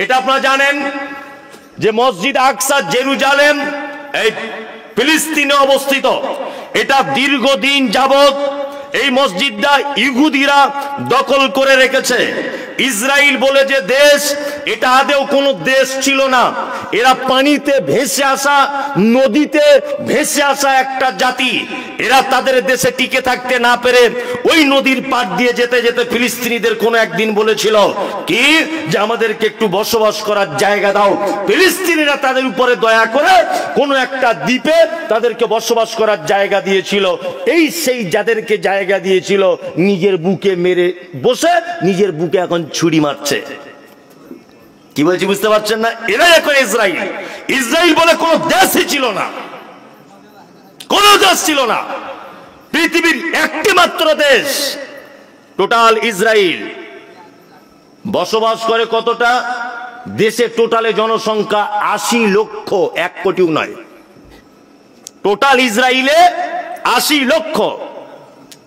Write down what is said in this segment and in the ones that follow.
এটা আপনারা জানেন যে মসজিদ আকসা জেরুজালেম এই ফিলিস্তিনে অবস্থিত। এটা দীর্ঘদিন যাবত এই মসজিদটা ইহুদিরা দখল করে রেখেছে। ইসরায়েল বলে যে দেশ, এটা আদেও কোনো দেশ ছিল না। এরা পানিতে ভেসে আসা, নদীতে ভেসে আসা একটা জাতি। এরা তাদের দেশে টিকে থাকতে না পেরে ওই নদীর পাড় দিয়ে যেতে যেতে ফিলিস্তিনিদের কোনো একদিন বলেছিল কি যে আমাদেরকে একটু বসবাস করার জায়গা দাও। ফিলিস্তিনিরা তাদের উপরে দয়া করে কোনো একটা দ্বীপে তাদেরকে বসবাস করার জায়গা দিয়েছিল। এই সেই যাদেরকে জায়গা দিয়েছিল নিজের বুকে মেরে বসে নিজের বুকে এখন ছুরি মারছে। কি বলছি বুঝতে পারছেন না? এরাই এখন ইসরায়েল। ইসরায়েল বলে কোনো দেশই ছিল না, কোন দেশ ছিল না। পৃথিবীর একটি মাত্র দেশ টোটাল ইসরায়েল। বসবাস করে কতটা? দেশে টোটালে জনসংখ্যা 80 লক্ষ, 1 কোটিও নয়। টোটাল ইসরায়েলে 80 লক্ষ।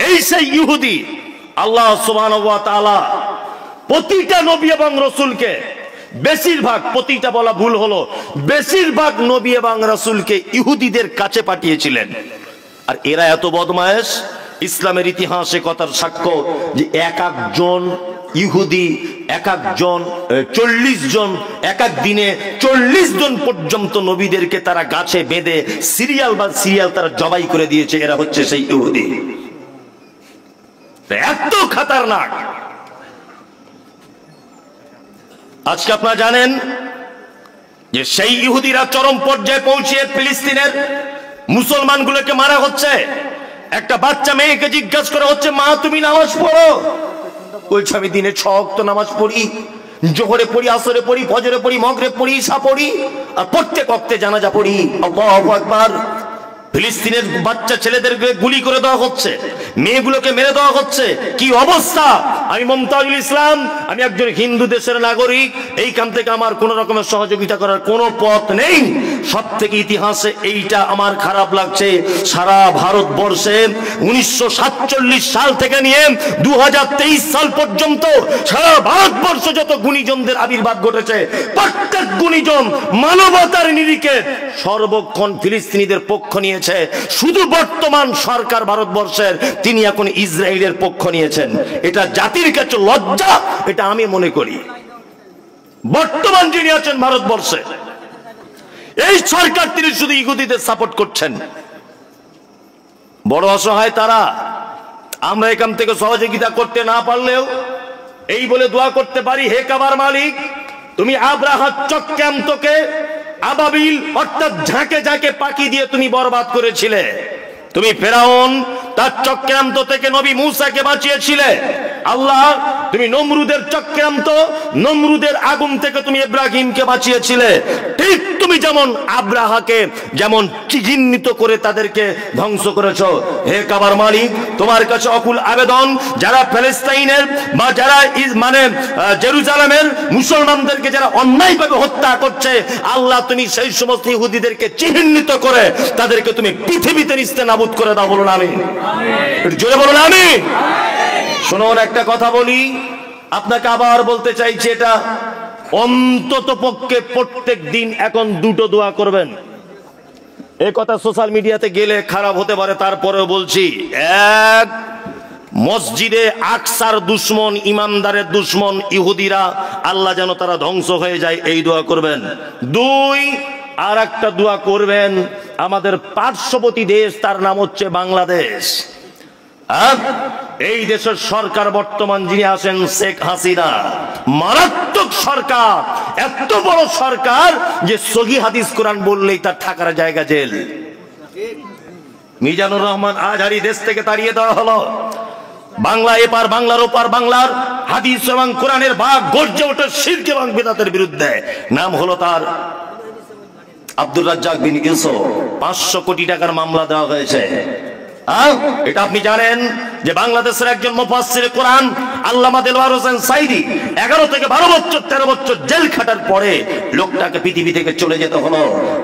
এই সেই ইহুদি। আল্লাহ সুবহানাহু ওয়া তাআলা প্রতিটা নবী এবং রাসূলকে, বেশিরভাগ, প্রতিটা বলা ভুল হলো, বেশিরভাগ নবী এবং রাসূলকে ইহুদিদের কাছে পাঠিয়েছিলেন। আর এরা এত বদমায়েশ, ইসলামের ইতিহাসে কথার সাক্ষ্য যে এক একজন ইহুদি, এক একজন 40 জন, এক এক দিনে 40 জন পর্যন্ত নবীদেরকে তারা গাছে বেঁধে সিরিয়াল বা সিরিয়াল তারা জবাই করে দিয়েছে। এরা হচ্ছে সেই ইহুদি। এত খতরনাক। আজকে আপনারা জানেন যে সেই ইহুদিরা চরম পর্যায়ে পৌঁছিয়ে ফিলিস্তিনের মুসলমানগুলোকে মারা হচ্ছে। একটা বাচ্চা মেয়েকে জিজ্ঞাসা করা হচ্ছে, মা তুমি নামাজ পড়ো? বলছে আমি দিনে 6 ওয়াক্ত নামাজ পড়ি, জোহরে পড়ি, আসরে পড়ি, ফজরে পড়ি, মাগরিব পড়ি, ঈশা পড়ি, আর প্রত্যেক ওয়াক্তে জানাজা পড়ি। আল্লাহু আকবার। ফিলিস্তিনের বাচ্চা ছেলেদেরকে গুলি করে দেওয়া হচ্ছে, মেয়েগুলোকে মেরে দেওয়া হচ্ছে। কি অবস্থা! আমি মুমতাজুল ইসলাম, আমি একজন হিন্দু দেশের নাগরিক। এইখান থেকে আমার কোন রকমের সহযোগিতা করার কোনো পথ নেই। সব থেকে ইতিহাসে এইটা আমার খারাপ লাগছে, সারা ভারতবর্ষে 1947 সাল থেকে নিয়ে 2023 সাল পর্যন্ত সারা ভারতবর্ষ যত গুণীজনদের আবির্ভাব ঘটেছে, প্রত্যেক গুণীজন মানবতার নিরিখে সর্বক্ষণ ফিলিস্তিনিদের পক্ষ নিয়েছে। শুধু বর্তমান সরকার ভারতবর্ষের, তিনি এখন ইসরায়েলের পক্ষ নিয়েছেন। এটা জাতির কাছে লজ্জা, এটা আমি মনে করি। বর্তমান যিনি আছেন ভারতবর্ষে, এই সরকার, তিনি শুধু ইহুদিদের সাপোর্ট করছেন। বড় অসহায় তারা। আমরা এখান থেকে সহযোগিতা করতে না পারলেও এই বলে দোয়া করতে পারি, হে কাবার মালিক, তুমি আব্রাহার চক্রান্তকে আবাবিল অর্থাৎ ঝাঁকে ঝাঁকে পাখি দিয়ে তুমি বরবাদ করেছিলে। তুমি ফেরাউন তার চক্রান্ত থেকে নবী মূসাকে বাঁচিয়েছিলে। আল্লাহ, তুমি নমরুদের চক্রান্ত, নমরুদের আগুন থেকে তুমি ইব্রাহিমকে বাঁচিয়েছিলে। ঠিক তুমি যেমন আব্রাহাকে যেমন চিহ্নিত করে তাদেরকে ধ্বংস করেছো। হে কাবার মালিক, তোমার কাছে অকুল আবেদন, যারা প্যালেস্তাইনের বা যারা মানে জেরুজালেমের মুসলমানদেরকে যারা অন্যায়ভাবে হত্যা করছে, আল্লাহ তুমি সেই সমস্ত ইহুদিদেরকে চিহ্নিত করে তাদেরকে তুমি পৃথিবীতে নিস্তেনাবুদ করে দাও। বলুন আমিন। জোরে বলুন আমিন। শুনুন, একটা কথা বলি, আপনাকে আবার বলতে চাইছি, এটা অন্তত পক্ষে প্রত্যেক দিন এখন 2টো দোয়া করবেন। এই কথা সোশ্যাল মিডিয়াতে গেলে খারাপ হতে পারে, তারপরেও বলছি, এক, মসজিদে আকসার দুশ্মন, ইমানদারের দুশ্মন ইহুদিরা, আল্লাহ যেন তারা ধ্বংস হয়ে যায়, এই দোয়া করবেন। 2, আর একটা দোয়া করবেন, আমাদের পার্শ্ববর্তী দেশ, তার নাম হচ্ছে বাংলাদেশ। এই দেশের সরকার বর্তমান যিনি আছেন শেখ হাসিনা, মারাত্মক সরকার, এত বড় সরকার যে সহি হাদিস কোরআন বললেই তার থাকার জায়গা জেল। মিজানুর রহমান আজহারি দেশ থেকে তাড়িয়ে দেওয়া হলো। বাংলা এপার, বাংলার ওপার, বাংলার হাদিস এবং কোরআনের ভাগ গর্জে ওঠে শিরক এবং বিদআতের বিরুদ্ধে। নাম হলো তার আব্দুর রাজ্জাক বিন ইউসুফ। 500 কোটি টাকার মামলা দেওয়া হয়েছে। এটা আপনি জানেন যে বাংলাদেশের একজন মুফাসসিরে কোরআন আল্লামা দেলওয়ার হোসেন সাইদি 11 থেকে 12 বছর 13 বছর জেল খাটার পরে লোকটাকে পৃথিবী থেকে চলে যেতে হলো,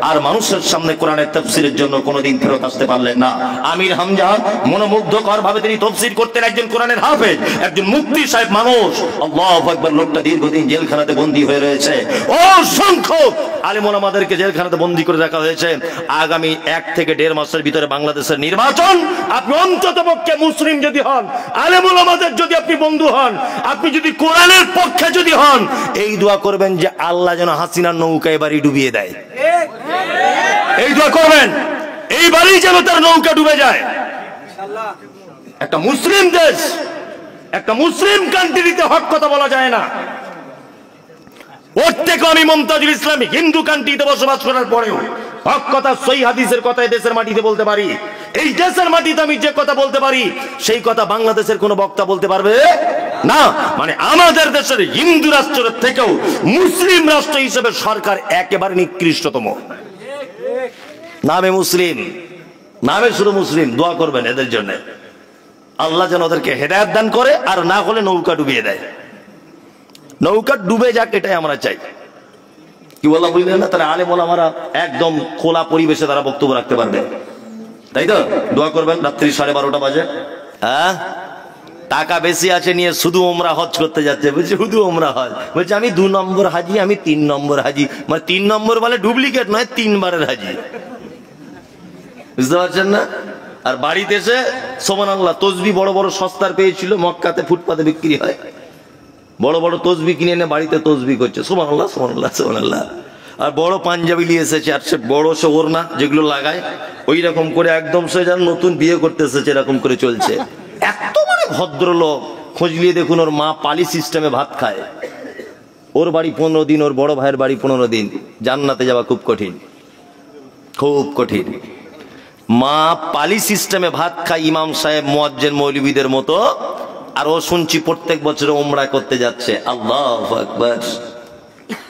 আর মানুষের সামনে কোরআনের তাফসীরের জন্য কোনোদিন ফেরত আসতে পারলেন না। আমির হামজা মনোমুগ্ধকর ভাবে তিনি তাফসীর করতেন, একজন কোরআনের হাফেজ, একজন মুফতি সাহেব মানুষ। আল্লাহু আকবার। লোকটা দীর্ঘদিন জেলখানাতে বন্দী হয়ে রয়েছে, অসংখ্য আলেম ওলামাদেরকে জেলখানাতে বন্দী করে রাখা হয়েছে। আগামী 1 থেকে 1.5 মাসের ভিতরে বাংলাদেশের নির্বাচন। আপনি অন্ততপক্ষে মুসলিম যদি হন, আলেম ওলামাদের যদি আপনি বন্ধু হন, আপনি যদি কোরআনের পক্ষে যদি হন, এই দোয়া করবেন যে আল্লাহ যেন হাসিনার নৌকা এবারই ডুবিয়ে দেয়। এই দোয়া করবেন এইবারই যেন তার নৌকা ডুবে যায়। একটা মুসলিম দেশ, একটা মুসলিম কান্ট্রিতে হক কথা বলা যায় না। ওর থেকে আমি মুমতাজুল ইসলামী হিন্দু কান্ট্রিতে বসবাস করার পরেও হক কথা, সহি হাদিসের কথা দেশের মাটিতে বলতে পারি। এই দেশের মাটিতে আমি যে কথা বলতে পারি সেই কথা বাংলাদেশের কোনো বক্তা বলতে পারবে না। মানে আমাদের দেশের হিন্দু রাষ্ট্রের থেকেও মুসলিম রাষ্ট্র হিসেবে সরকার একেবারে নিকৃষ্টতম। নামে মুসলিম, নামে শুধু মুসলিম। দোয়া করবেন এদের জন্য, আল্লাহ যেন ওদেরকে হেদায়েত দান করে, আর না হলে নৌকা ডুবিয়ে দেয়। নৌকা ডুবে যাক, এটাই আমরা চাই। কি বললাম বুঝলেন না? তারা আলেম ওলামারা একদম খোলা পরিবেশে তারা বক্তব্য রাখতে পারবে, তাই তো? দোয়া করবেন। রাত্রি 12:30 বাজে, টাকা বেশি আছে নিয়ে শুধু ওমরা হজ করতে যাচ্ছে, বলছে শুধু ওমরা হজ, বলছে আমি 2 নম্বর হাজি, আমি 3 নম্বর হাজি। মানে 3 নম্বর বলে ডুপ্লিকেট নয়, 3 বারের হাজি। বুঝতে পারছেন না? আর বাড়িতে এসে সুবহানাল্লাহ তসবি বড় বড় সস্তার পেয়েছিল, মক্কাতে ফুটপাতে বিক্রি হয়, বড় বড় তসবি কিনে এনে বাড়িতে তসবি করছে। সুবহানাল্লাহ সুবহানাল্লাহ সুবহানাল্লাহ। আর বড় পাঞ্জাবি নিয়ে এসেছে, আর সে বড় সে ওড়না যেগুলো লাগায় ওই রকম করে একদম সে যেন নতুন বিয়ে করতে এসেছে এরকম করে চলছে। এত মানে ভদ্রলোক, খোঁজ নিয়ে দেখুন ওর মা পালি সিস্টেমে ভাত খায়। ওর বাড়ি 15 দিন, ওর বড় ভাইয়ের বাড়ি 15 দিন। জান্নাতে যাওয়া খুব কঠিন, খুব কঠিন। মা পালি সিস্টেমে ভাত খায়, ইমাম সাহেব মুয়াজ্জিন মৌলবীদের মতো। আর ও শুনছি প্রত্যেক বছর উমরা করতে যাচ্ছে। আল্লাহু আকবার।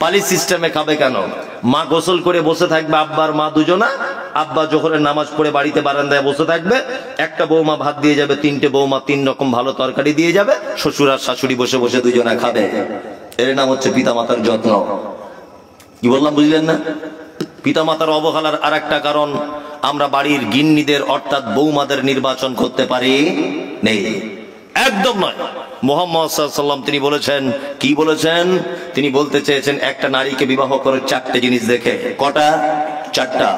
পালি সিস্টেমে খাবে কেন? মা গোসল করে বসে থাকবে, আব্বার মা দুজনা। আব্বা জোহরের নামাজ পড়ে বাড়িতে বারান্দায় বসে থাকবে, একটা বৌমা ভাত দিয়ে যাবে, 3টে বৌমা 3 রকম ভালো তরকারি দিয়ে যাবে, শ্বশুর আর শাশুড়ি বসে বসে দুজনা খাবে। এর নাম হচ্ছে পিতামাতার যত্ন। কি বললাম বুঝলেন না? পিতামাতার অবহেলার আর একটা কারণ, আমরা বাড়ির গিন্নিদের অর্থাৎ বৌমাদের নির্বাচন করতে পারি নেই, একদম নয়। মুহাম্মদ সাল্লাল্লাহু আলাইহি ওয়াসাল্লাম তিনি বলেছেন, কি বলেছেন? তিনি বলতে চেয়েছেন একটা নারীকে বিবাহ করে 4টে জিনিস দেখে। কটা? 4টা।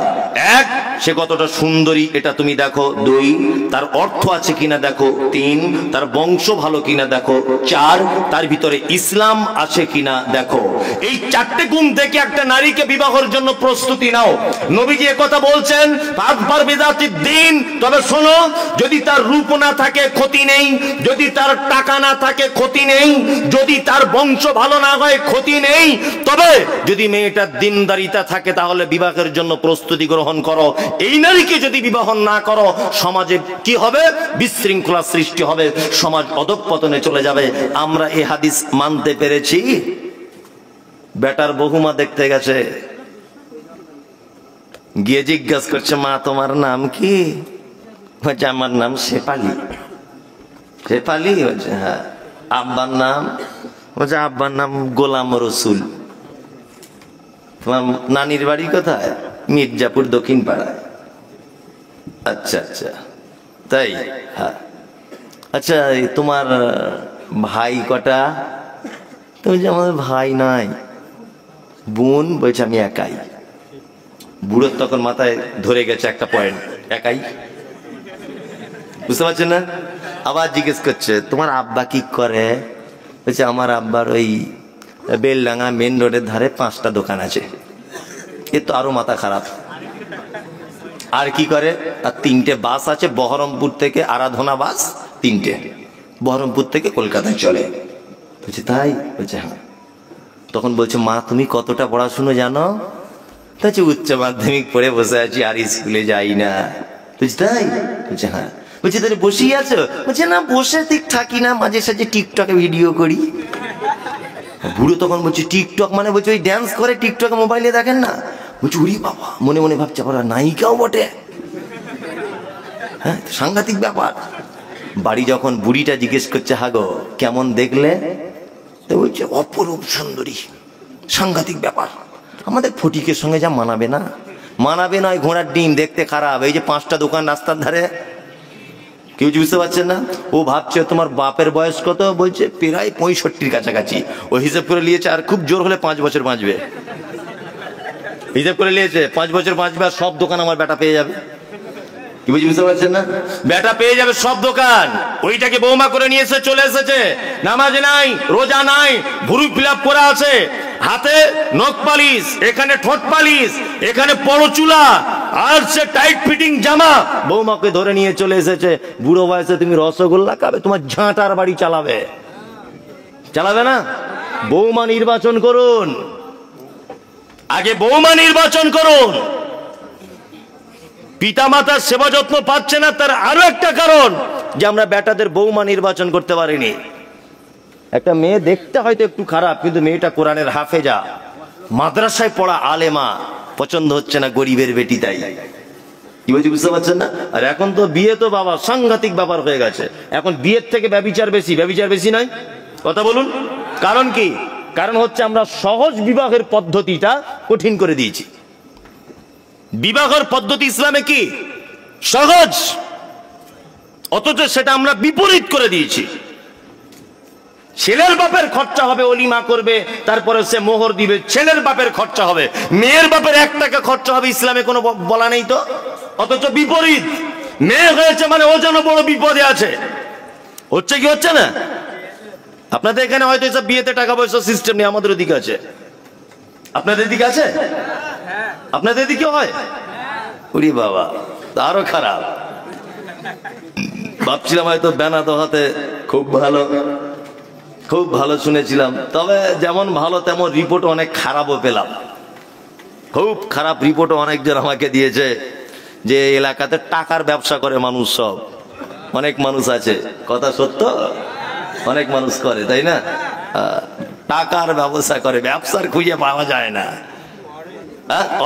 1, সে কতটা সুন্দরী এটা তুমি দেখো। 2, তার অর্থ আছে কিনা দেখো। 3, তার বংশ ভালো কিনা দেখো। 4, তার ভিতরে ইসলাম আছে কিনা দেখো। এই 4টে গুণ দেখে একটা নারীকে বিবাহের জন্য প্রস্তুতি নাও। নবীজি একথা বলছেন, ফাযফার বিযাতিদ দ্বীন। তবে শোনো, যদি তার রূপ না থাকে ক্ষতি নেই, যদি তার টাকা না থাকে ক্ষতি নেই, যদি তার বংশ ভালো না হয় ক্ষতি নেই, তবে যদি মেয়েটার দিনদারিতা থাকে তাহলে বিবাহের জন্য প্রস্তুতি গ্রহণ করো। এই নারীকে যদি বিবাহ না করো, সমাজে কি হবে? বিশৃঙ্খলা সৃষ্টি হবে, সমাজ অধঃপতনে চলে যাবে। আমরা এই হাদিস মানতে পেরেছি। বেটার বহুমা দেখতে গেছে, গিয়ে জিজ্ঞাসা করছে, মা তোমার নাম কি? বলছে আমার নাম শেফালি। শেফালি? বলছে হ্যাঁ। আব্বার নাম? বলছে আব্বার নাম গোলাম রসুল। নানির বাড়ি কোথায়? মির্জাপুর দক্ষিণ পাড়ায়। আচ্ছা আচ্ছা, তাই? হ্যাঁ। আচ্ছা তোমার ভাই কটা? তুমি যে আমাদের ভাই নাই, বোন? বলছে আমি একাই। বুড়োর তখন মাথায় ধরে গেছে একটা পয়েন্ট, একাই। বুঝতে পারছেন না? আবার জিজ্ঞেস করছে তোমার আব্বা কি করে? বলছে আমার আব্বার ওই বেলডাঙ্গা মেন রোডের ধারে 5টা দোকান আছে। এ তো আরো মাথা খারাপ। আর কি করে? আর 3টে বাস আছে, বহরমপুর থেকে আরাধনা বাস 3টে, বহরমপুর থেকে কলকাতায় চলে। বলছে তাই? বলছে হ্যাঁ। তখন বলছে মা তুমি কতটা পড়াশুনো জানো? বলছে উচ্চ মাধ্যমিক পড়ে বসে আছি, আর স্কুলে যাই না। বলছে তাই? বলছে হ্যাঁ। বলছে তাহলে বসেই আছো? বলছে না বসে ঠিক থাকি না, মাঝে সাঝে টিকটকে ভিডিও করি। বুড়ো তখন বলছে টিকটক মানে? বলছে ওই ড্যান্স করে টিকটকে মোবাইলে দেখেন না? বলছে উরি বাবা, মনে মনে ভাবছে ওরা নায়িকাও বটে। হ্যাঁ, সাংঘাতিক ব্যাপার। বাড়ি যখন বুড়িটা জিজ্ঞেস করছে, হাগো কেমন দেখলে, তো বলছে অপরূপ সুন্দরী। সাংঘাতিক ব্যাপার। আমাদের ফটিকের সঙ্গে যা মানাবে না, মানাবে নয়, ঘোড়ার ডিম দেখতে খারাপ। এই যে 5টা দোকান রাস্তার ধারে, কেউ বুঝতে পারছেন না। ও ভাবছে তোমার বাপের বয়স কত, বলছে প্রায় 65-র কাছাকাছি। ও হিসাব করে নিয়েছে আর খুব জোর হলে 5 বছর বাঁচবে। হিসাব করে নিয়েছে 5 বছর বাঁচবে আর সব দোকান আমার বেটা পেয়ে যাবে। কি বুঝতে পারছেন না, বেটা পেয়ে যাবে সব দোকান। ওইটাকে বৌমা করে নিয়ে এসে চলে এসেছে, নামাজ নাই, রোজা নাই, ভুরু ফিলাপ করা আছে, হাতে নখ পালিশ, এখানে ঠোঁট পালিশ, এখানে পরচুলা, আর সে টাইট ফিটিং জামা। বৌমাকে ধরে নিয়ে চলে এসেছে। বুড়ো বয়সে তুমি রসগোল্লা খাবে, তোমার ঝাঁটার বাড়ি চালাবে, চালাবে না। বৌমা নির্বাচন করুন, আগে বৌমা নির্বাচন করুন। পিতা মাতার সেবা যত্ন পাচ্ছে না, তার আরো একটা কারণ যে আমরা বেটাদের বৌমা নির্বাচন করতে পারিনি। একটা মেয়ে দেখতে হয়তো একটু খারাপ, কিন্তু মেয়েটা কোরআনের হাফেজা, মাদ্রাসায় পড়া আলেমা, পছন্দ হচ্ছে না গরিবের বেটি। তাই কি বলছি বুঝতে পারছেন না। আর এখন তো বিয়ে তো বাবা সাংঘাতিক ব্যাপার হয়ে গেছে। এখন বিয়ের থেকে ব্যভিচার বেশি। ব্যভিচার বেশি নয়, কথা বলুন। কারণ কি? কারণ হচ্ছে আমরা সহজ বিবাহের পদ্ধতিটা কঠিন করে দিয়েছি। বিবাহের পদ্ধতি ইসলামে কি সহজ, অথচ সেটা আমরা বিপরীত করে দিয়েছি। ছেলের বাপের খরচা হবে, অলিমা করবে, তারপরে সে মোহর দিবে, ছেলের বাপের খরচা হবে, মেয়ের বাপের 1 টাকা খরচা হবে, ইসলামে কোনো বলা নেই তো। অথচ বিপরীত, মেয়ে হয়েছে মানে ও যেন বড় বিপদে আছে। হচ্ছে কি হচ্ছে না? আপনাদের এখানে হয়তো এসব বিয়েতে টাকা পয়সা সিস্টেম নেই, আমাদের ওদিকে আছে। আপনাদের দিকে আছে? আপনাদের দিকে হয়? ওরে বাবা, আরো খারাপ। ভাবছিলাম হয়তো বেনাতো হাতে খুব ভালো, খুব ভালো শুনেছিলাম। তবে যেমন ভালো তেমন রিপোর্ট অনেক খারাপও পেলাম। খুব খারাপ রিপোর্টও অনেকজন আমাকে দিয়েছে যে এলাকাতে টাকার ব্যবসা করে মানুষ, সব অনেক মানুষ আছে। কথা সত্য, অনেক মানুষ করে, তাই না? টাকার ব্যবসা করে, ব্যবসার খুঁজে পাওয়া যায় না।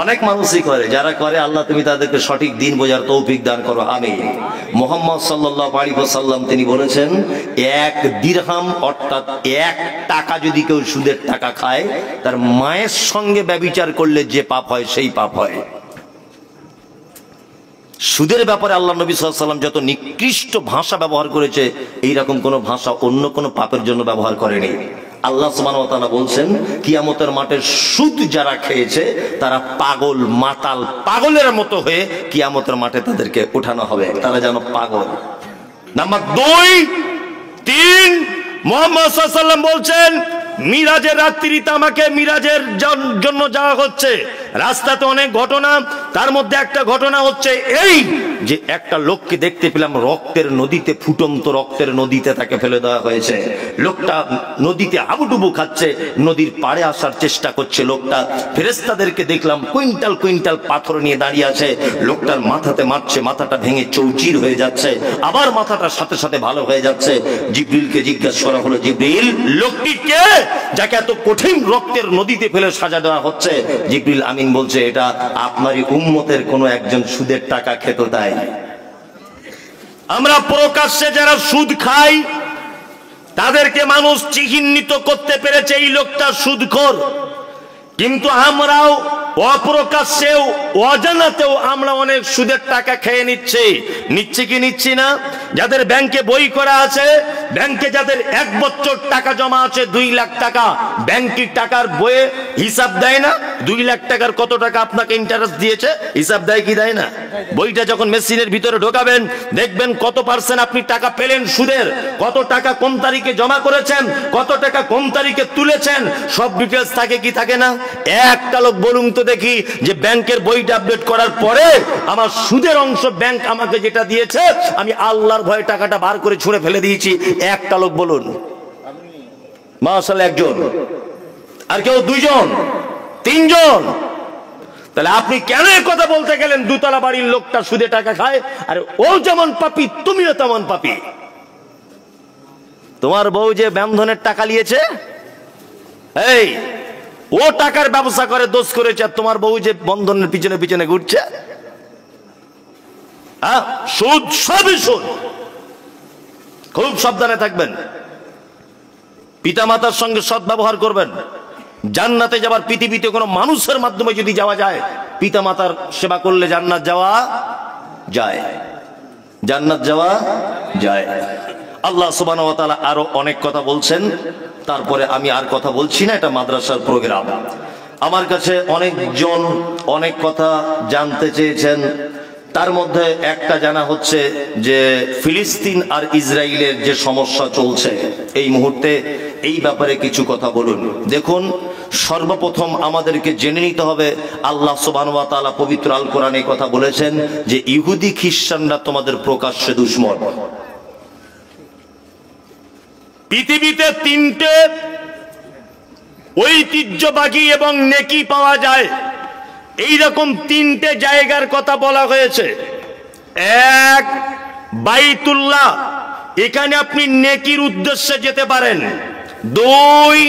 অনেক মানুষই করে। যারা করে আল্লাহ তুমি তাদেরকে সঠিক দিন বোঝার তৌফিক দান করো, আমিন। মুহাম্মদ সাল্লাল্লাহু আলাইহি ওয়াসাল্লাম তিনি বলেছেন, 1 দিরহাম অর্থাৎ 1 টাকা যদি কেউ সুদের টাকা খায়, তার মায়ের সঙ্গে ব্যভিচার করলে যে পাপ হয় সেই পাপ হয়। সুদের ব্যাপারে আল্লাহ নবী সাল্লাল্লাহু আলাইহি ওয়াসাল্লাম যত নিকৃষ্ট ভাষা ব্যবহার করেছে, এইরকম কোন ভাষা অন্য কোন পাপের জন্য ব্যবহার করেনি। আল্লাহ সুবহানাহু ওয়া তাআলা বলছেন, কিয়ামতের মাঠে সুদ যারা খেয়েছে তারা পাগল, মাতাল, পাগলের মতো হয়ে কিয়ামতের মাঠে তাদেরকে উঠানো হবে, তারা যেন পাগল। নাম্বার 2, 3, মুহাম্মদ সাল্লাল্লাহু আলাইহি ওয়াসাল্লাম বলছেন, মিরাজের রাত্রিতে আমাকে মিরাজের জন্য যাওয়া হচ্ছে। রাস্তাতে অনেক ঘটনা, তার মধ্যে একটা ঘটনা হচ্ছে এই যে একটা লোককে দেখতে পেলাম রক্তের নদীতে, ফুটন্ত রক্তের নদীতে তাকে ফেলে দেওয়া হয়েছে। লোকটা নদীতে হাবুডুবু খাচ্ছে, নদীর পাড়ে আসার চেষ্টা করছে। লোকটা ফেরেশতাদেরকে দেখলাম কুইন্টাল কুইন্টাল পাথর নিয়ে দাঁড়িয়ে আছে। লোকটার মাথাতে মারছে, মাথাটা ভেঙে চৌচির হয়ে যাচ্ছে, আবার মাথাটার সাথে সাথে ভালো হয়ে যাচ্ছে। জিবরিলকে জিজ্ঞাসা করা হলো, জিবরিল লোকটি কে যাকে এত কঠিন রক্তের নদীতে ফেলে সাজা দেওয়া হচ্ছে? জিবরিল আমিন বলছে, এটা আপনারই উম্মতের কোন একজন সুদের টাকা খেত। তাই আমরা প্রকাশ্যে যারা সুদ খাই তাদেরকে মানুষ চিহ্নিত করতে পেরেছে এই লোকটা সুদখোর, কিন্তু আমরাও অপ্রকাশ্যেও অজানাতেও আমরা অনেক সুদের টাকা খেয়ে নিচ্ছি কি নিচ্ছি না? যাদের ব্যাংকে বই করা আছে, ব্যাংকে যাদের 1 বছর টাকা জমা আছে 2 লাখ টাকা, ব্যাংকের টাকার বইয়ে হিসাব দেয় না 2 লাখ টাকার কত টাকা আপনাকে ইন্টারেস্ট দিয়েছে, হিসাব দেয় কি দেয় না? বইটা যখন মেশিনের ভিতরে ঢোকাবেন দেখবেন কত % আপনি টাকা পেলেন সুদের, কত টাকা কোন তারিখে জমা করেছেন, কত টাকা কোন তারিখে তুলেছেন, সব ডিটেলস থাকে কি থাকে না? একটা লোক বলুন তো দেখি যে ব্যাংকের বইটা আপডেট করার পরে আমার সুদের অংশ ব্যাংক আমাকে যেটা দিয়েছে আমি আল্লাহর ভয়ে টাকাটা বার করে ছুঁড়ে ফেলে দিয়েছি, একটা লোক বলুন? মাশাআল্লাহ, একজন। আর কেউ? 2 জন, 3 জন। তাহলে আপনি কেন এই কথা বলতে গেলেন দুতলা বাড়ির লোকটা সুদে টাকা খায়? আর ও যেমন পাপী তুমিও তেমন পাপী। তোমার বউ যে বন্ধনের টাকা নিয়েছে, এই ও টাকার ব্যবসা করে, দোষ করেছে, আর তোমার বউ যে বন্ধনের পিছনে পিছনে ঘুরছে। সুদ, সবই সুদ। খুব সাবধানে থাকবেন। পিতামাতার সঙ্গে সদ্ব্যবহার করবেন। জান্নাতে যাবার পৃথিবীতে কোনো মানুষের মাধ্যমে যদি যাওয়া যায়, পিতামাতার সেবা করলে জান্নাত যাওয়া যায়, জান্নাত যাওয়া যায়। আল্লাহ সুবহানাহু ওয়া তাআলা আরো অনেক কথা বলছেন, তারপরে আমি আর কথা বলছি না, এটা মাদ্রাসার প্রোগ্রাম। আমার কাছে অনেকজন অনেক কথা জানতে চেয়েছেন, তার মধ্যে একটা জানা হচ্ছে যে ফিলিস্তিন আর ইসরায়েলের যে সমস্যা চলছে এই মুহূর্তে, এই ব্যাপারে কিছু কথা বলুন। দেখুন, সর্বপ্রথম আমাদেরকে জেনে নিতে হবে, আল্লাহ সুবহানাহু ওয়া তাআলা পবিত্র আল কোরআনে কথা বলেছেন যে ইহুদি খ্রিস্টানরা তোমাদের প্রকাশ্যে দুশমন। পৃথিবীতে তিনটে ঐতিহ্যবাহী এবং নেকি পাওয়া যায়, এইরকম তিনটে জায়গার কথা বলা হয়েছে। এক, বাইতুল্লাহ, এখানে আপনি নেকির উদ্দেশ্যে যেতে পারেন। দুই,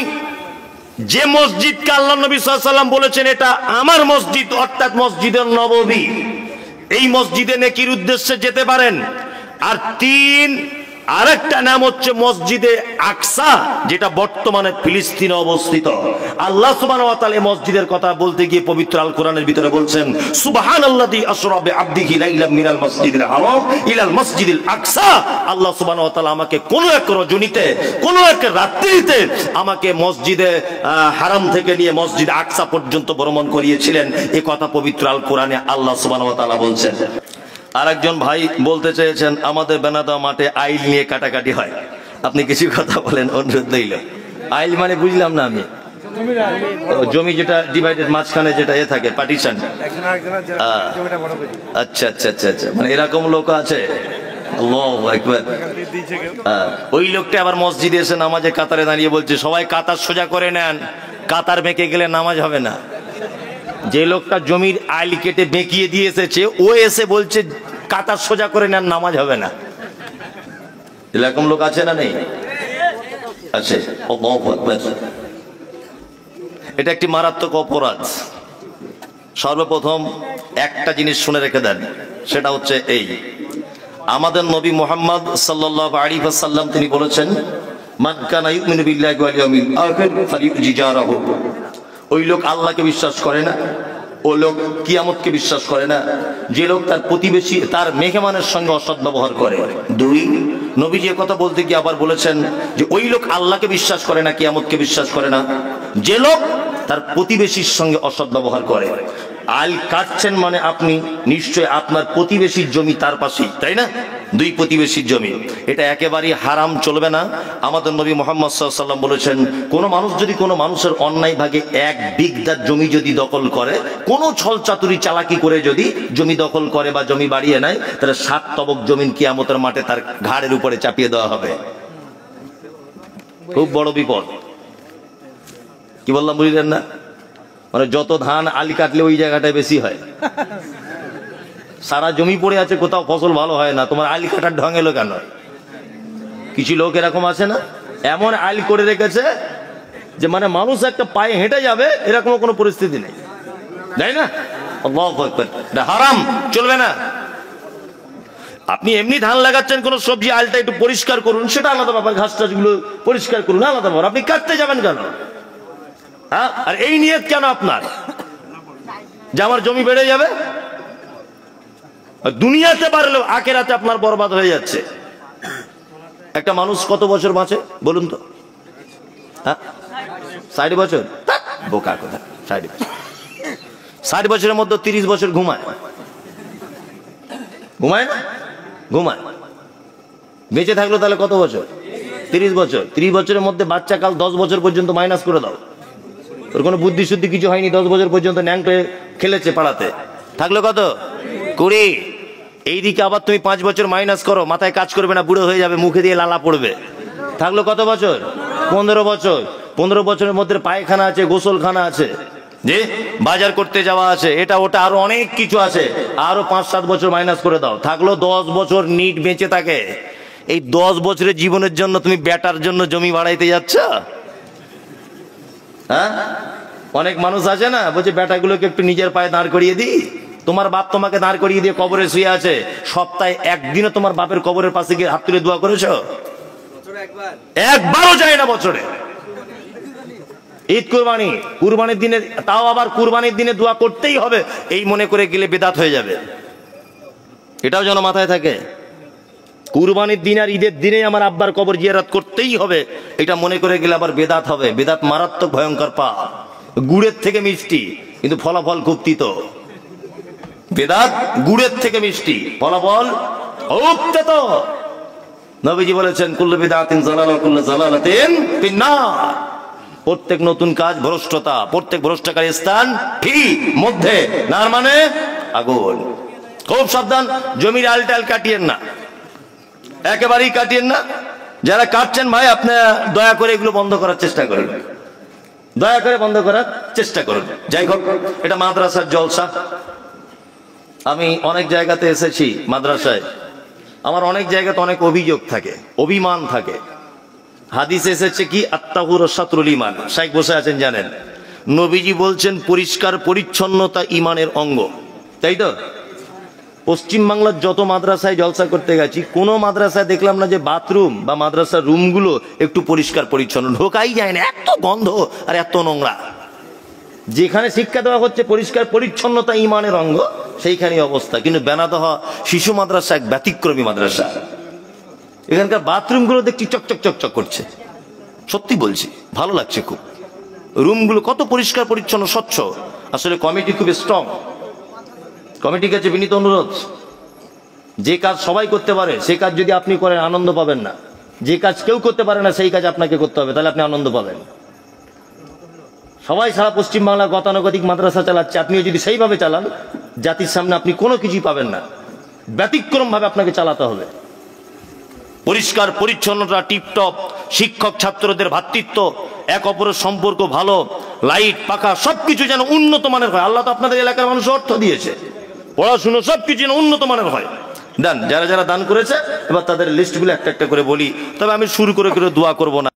যে মসজিদকে আল্লাহ নবী সাল্লাল্লাহু আলাইহি ওয়াসাল্লাম বলেছেন এটা আমার মসজিদ, অর্থাৎ মসজিদে নববী, এই মসজিদে নেকির উদ্দেশ্যে যেতে পারেন। আর তিন, আরেকটা নাম হচ্ছে মসজিদে আকসা, যেটা বর্তমানে ফিলিস্তিনে অবস্থিত। আল্লাহ সুবহানাহু ওয়া তাআলা এই মসজিদের কথা বলতে গিয়ে পবিত্র আল কোরআনের ভিতরে বলছেন, সুবহানাল্লাযী আসরা বিআবদিহি লাইলাম মিনাল মাসজিদিল হারাম ইলাল মাসজিদিল আকসা। আল্লাহ সুবহানাহু ওয়া তাআলা আমাকে কোন এক রজনীতে, কোন এক রাত্রিতে আমাকে মসজিদে হারাম থেকে নিয়ে মসজিদ আকসা পর্যন্ত ভ্রমণ করিয়েছিলেন। এই কথা পবিত্র আল কোরআনে আল্লাহ সুবহানাহু ওয়া তাআলা বলছেন। আরেকজন ভাই বলতে চেয়েছেন আমাদের বেনাদা মাঠে আইল নিয়ে কাটাকাটি হয়, আপনি কিছু কথা বলেন, অনুরোধ রইল। আইল মানে বুঝলাম না আমি, জমি যেটা ডিভাইডেড, মাঝখানে যেটা এ থাকে পার্টিশন। আচ্ছা আচ্ছা আচ্ছা আচ্ছা, মানে এরকম লোক আছে। আল্লাহু আকবার। ওই লোকটা আবার মসজিদে এসে নামাজে কাতারে দাঁড়িয়ে বলছে সবাই কাতার সোজা করে নেন, কাতার বেঁকে গেলে নামাজ হবে না। যে লোকটা জমির আইল কেটে বেঁকিয়ে দিয়ে এসেছে, ও এসে বলছে কাতার সোজা করে নেন, নামাজ হবে না। এরকম লোক আছে না নেই? আছে। এটা একটি মারাত্মক অপরাধ। সর্বপ্রথম একটা জিনিস শুনে রেখে দেন, সেটা হচ্ছে এই, আমাদের নবী মুহাম্মদ সাল্লাল্লাহু আলাইহি ওয়াসাল্লাম তিনি বলেছেন, মান কানা ইউমিনু বিল্লাহি ওয়াল ইয়াউমিল আখির ফালিউজি জারাহু। ওই লোক আল্লাহকে বিশ্বাস করে না, ও লোক কিয়ামতকে বিশ্বাস করে না, যে লোক তার প্রতিবেশী, তার মেহমানের সঙ্গে অসৎ ব্যবহার করে। দুই, নবীজি কথা বলতে গিয়ে আবার বলেছেন যে ওই লোক আল্লাহকে বিশ্বাস করে না, কিয়ামতকে বিশ্বাস করে না, যে লোক তার প্রতিবেশীর সঙ্গে অসৎ ব্যবহার করে। আইল কাটছেন মানে আপনি নিশ্চয় আপনার প্রতিবেশীর জমি তার পাশেই, তাই না? দুই প্রতিবেশীর জমি, এটা একেবারেই হারাম, চলবে না। আমাদের নবী মুহাম্মদ সাল্লাল্লাহু আলাইহি ওয়াসাল্লাম বলেছেন, কোন মানুষ যদি কোনো মানুষের অন্যায় ভাগে এক বিঘা জমি যদি দখল করে, কোনো ছল চাতুরি চালাকি করে যদি জমি দখল করে বা জমি বাড়িয়ে নেয়, তাহলে 7 তবক জমিন কিয়ামতের মাঠে তার ঘাড়ের উপরে চাপিয়ে দেওয়া হবে। খুব বড় বিপদ। কি বললাম বুঝলেন না? মানে যত ধান আলি কাটলে ওই জায়গাটায় বেশি হয়। সারা জমি পড়ে আছে, কোথাও ফসল ভালো হয় না, তোমার আলি কাটার ঢং এলো কেন? কিছু লোক এরকম আছে না, এমন আইল করে রেখেছে যে মানে মানুষ একটা পায়ে হেঁটে যাবে এরকম কোনো পরিস্থিতি নেই, তাই না? আল্লাহু আকবার। এটা হারাম, চলবে না। আপনি এমনি ধান লাগাচ্ছেন, কোন সবজি, আইলটা একটু পরিষ্কার করুন, সেটা আলাদা ব্যাপার, ঘাস টাস গুলো পরিষ্কার করুন, আলাদা ব্যাপার। আপনি কাটতে যাবেন কেন? হ্যাঁ, আর এই নিয়ত কেন আপনার যে আমার জমি বেড়ে যাবে? দুনিয়াতে পারলেও আখিরাতে আপনার বরবাদ হয়ে যাচ্ছে। একটা মানুষ কত বছর বাঁচে বলুন তো? হ্যাঁ, 60 বছর। বোকা কথা, 60 বছর। 60 বছরের মধ্যে 30 বছর ঘুমায়, ঘুমায় না? ঘুমায়। বেঁচে থাকলো তাহলে কত বছর? 30 বছর। 30 বছরের মধ্যে বাচ্চা কাল 10 বছর পর্যন্ত মাইনাস করে দাও। ওর কোনো বুদ্ধি শুদ্ধি কিছু হয়নি, 10 বছর পর্যন্ত ন্যাংটে খেলেছে পাড়াতে, থাকলো কত? 20। এইদিকে আবার তুমি 5 বছর মাইনাস করো, মাথায় কাজ করবে না, বুড়ো হয়ে যাবে, মুখে দিয়ে লালা পড়বে, থাকলো কত বছর? 15 বছর। 15 বছরের মধ্যে পায়খানা আছে, গোসলখানা আছে, যে বাজার করতে যাওয়া আছে, এটা ওটা আরো অনেক কিছু আছে, আরো 5-7 বছর মাইনাস করে দাও, থাকলো 10 বছর নিট বেঁচে থাকে। এই 10 বছরের জীবনের জন্য তুমি বেটার জন্য জমি বাড়াইতে যাচ্ছ? হ্যাঁ, অনেক মানুষ আছে না, বলছে বেটাগুলোকে একটু নিজের পায়ে দাঁড় করিয়ে দিই, তোমার বাপ তোমাকে দাঁড় করিয়ে দিয়ে কবরে শুয়ে আছে, সপ্তাহে একদিনও তোমার বাপের কবরের পাশে গিয়ে হাত তুলে দোয়া করেছো? একবারও যায় না বছরে। ঈদ কুরবানি, কুরবানির দিনে, তাও আবার কুরবানির দিনে দোয়া করতেই হবে এই মনে করে গেলে বেদাত হয়ে যাবে। এটাও যেন মাথায় থাকে। কুরবানির দিন আর ঈদের দিনে আমার আব্বার কবর জিয়ারত করতেই হবে, এটা মনে করে গেলে আবার বেদাত হবে। বেদাত মারাত্মক ভয়ঙ্কর পাপ, গুড়ের থেকে মিষ্টি কিন্তু ফলাফল খুব তিতো। বেদাত গুড়ের থেকে মিষ্টি, ফলাফল খুব তিতো। নবীজি বলেছেন কুল্লু বিদআতিন যালালা কুল্লু যালালাতিন ফিন্নার। প্রত্যেক নতুন কাজ ভ্রষ্টতা, প্রত্যেক ভ্রষ্টকারী স্থান কি মধ্যে, নার মানে আগুন। খুব সাবধান, জমির আলটাল কাটিয়েন না, একেবারেই কাটিয়েন না। যারা কাটছেন ভাই, আপনি দয়া করে এগুলো বন্ধ করার চেষ্টা করুন, দয়া করে বন্ধ করার চেষ্টা করুন। যাই হোক, এটা মাদ্রাসার জলসা। আমি অনেক জায়গাতে এসেছি মাদ্রাসায়, আমার অনেক জায়গাতে অনেক অভিযোগ থাকে, অভিমান থাকে। হাদিস এসেছে কি আত্তাহুর শাতরুল ঈমান, শাইখ বসে আছেন জানেন, নবীজি বলছেন পরিষ্কার পরিচ্ছন্নতা ঈমানের অঙ্গ, তাই তো? পশ্চিম বাংলার যত মাদ্রাসায় জলসা করতে গেছি, কোনো মাদ্রাসায় দেখলাম না যে বাথরুম বা মাদ্রাসার রুমগুলো একটু পরিষ্কার পরিচ্ছন্ন, ঢোকাই যায় না, এত গন্ধ আর এত নোংরা। যেখানে শিক্ষা দেওয়া হচ্ছে পরিষ্কার পরিচ্ছন্নতা ঈমানের অঙ্গ, সেইখানেই অবস্থা। কিন্তু বেনাদহ শিশু মাদ্রাসা এক ব্যতিক্রমী মাদ্রাসা, এখানকার বাথরুমগুলো দেখছি চকচক চকচক করছে, সত্যি বলছি, ভালো লাগছে খুব। রুমগুলো কত পরিষ্কার পরিচ্ছন্ন স্বচ্ছ। আসলে কমিটি খুব স্ট্রং। কমিটির কাছে বিনীত অনুরোধ, যে কাজ সবাই করতে পারে সে কাজ যদি আপনি করেন আনন্দ পাবেন না, যে কাজ কেউ করতে পারে না সেই কাজ আপনাকে করতে হবে, তাহলে আপনি আনন্দ পাবেন। সবাই সারা পশ্চিমবাংলা গতানুগতিক মাদ্রাসা চালাচ্ছে, আপনিও যদি সেইভাবে চালান জাতির সামনে আপনি কোনো কিছুই পাবেন না, ব্যতিক্রম ভাবে আপনাকে চালাতে হবে। পরিষ্কার পরিচ্ছন্নতা টিপটপ, শিক্ষক ছাত্রদের ভ্রাতৃত্ব, এক অপরের সম্পর্ক ভালো, লাইট পাখা সবকিছু যেন উন্নত মানের হয়। আল্লাহ তো আপনাদের এলাকার মানুষ অর্থ দিয়েছে, পড়াশুনো সবকিছু যেন উন্নত মানের হয়। দান, যারা যারা দান করেছে এবার তাদের লিস্টগুলো একটা একটা করে বলি, তবে আমি শুরু করে দোয়া করব না।